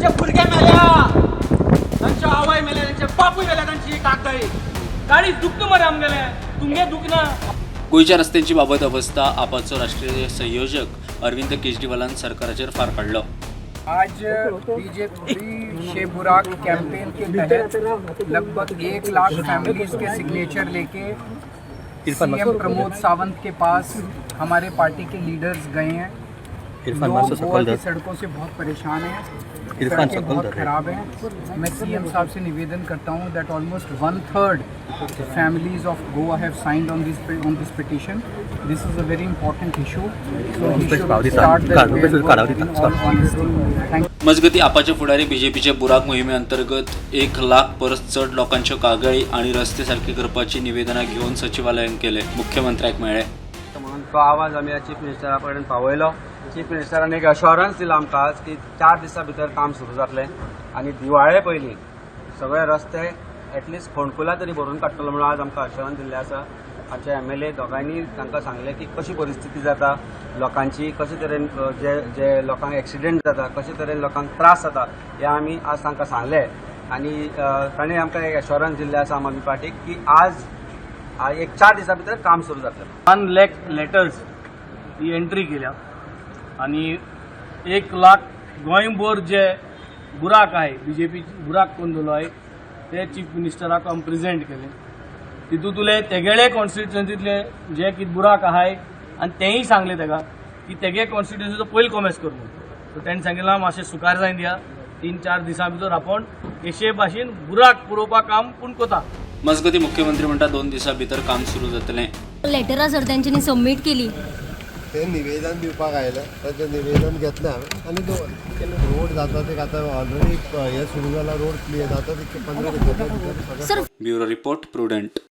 त्यांचे भुरगे मेल्या, त्यांच्या आवय मेले, त्यांचे बापूय मेले, त्यांची काकाई गाडी दुखतं मरे आमगेले तुमगे दुखना. गोयच्या रस्त्यांची बाबत अवस्था आपाचो राष्ट्रीय संयोजक अरविंद केजरीवालान सरकाराचेर फार काढलो. आज बीजेपी शे बुराक कैंपेन के तहत लगभग 1 लाख फैमिलीज के सिग्नेचर लेके सीएम प्रमोद सावंत के पास हमारे पार्टी के लीडर्स गए हैं. लोग गोवा की सड़कों से बहुत परेशान हैं, सड़कें बहुत खराब हैं. मैं सीएम साहब से निवेदन करता हूं that almost 1/3 families of Goa have signed on this petition. This is a very important issue. So we should start the in all honesty. Thank you. मजगती आपाचे फुडारी बीजेपीचे बुराक मोहिमे अंतर्गत 1 लाख परस चड लोकांच्यो कागाळी आणि रस्ते सारखे करपाची निवेदनां घेऊन सचिवालयान केले. मुख्यमंत्र्याक मेळ्ळे. म्हणून तो आवाज आमी चीफ मिनिस्टरा पर्यंत पावयलो. चीफ मिनिस्टरान एक अश्योरन्स दिला आमकां आज की 4 दिसां भितर काम सुरू जातलें आनी दिवाळे पयलीं सगळे रस्ते एटलिस्ट फोंडकुला तरी भरून काडटलो म्हणून आज आमकां अश्योरन्स दिल्लें आसा. आमचे MLA दोगांयनी तांकां सांगलें की कशी परिस्थिती जाता लोकांची, कशे तरेन जे लोकांक एक्सिडेंट जाता, कशे तरेन लोकांक त्रास जाता हें आमी आज तांकां सांगलें. आनी ताणें आमकां एक अश्योरन्स दिल्लें आसा आम आदमी पार्टीक की आज एक 4 दिसां भितर काम सुरू जातलें. 1 लाख लेटर्स ही एंट्री केल्या आणि 1 लाख गोंयभर जे बुराक आहे बीजेपी बुराक कोण दवरलो आहे ते चीफ मिनिस्टराक आमी प्रेजेंट केले. तितूंतले तेगेले कॉन्स्टिट्युएन्सीतले जे कितें बुराक आहाय आनी तेंय सांगले तेका की तेगे कॉन्स्टिट्युएन्सीचो पयलो कॉमेस कर म्हणून. सो तेणें सांगितलें मातशें सुकार जावन दिया, 3-4 दिसां भितर आपण केशे भाशेन बुराक पुरोवपाक काम पूण कोता. मजगती मुख्यमंत्री म्हणटा 2 दिसां भितर काम सुरू जातलें. लेटरां सर तेंच्यांनी सबमीट केली. ते निवेदन दिवपाक आयलें, तर तें निवेदन घेतलें हांवें आनी रोड जाता ते आतां ऑलरेडी हे सुरू जाला, रोड क्लियर जाता ते 15 दिसांच्या भितर. Sir bureau report prudent.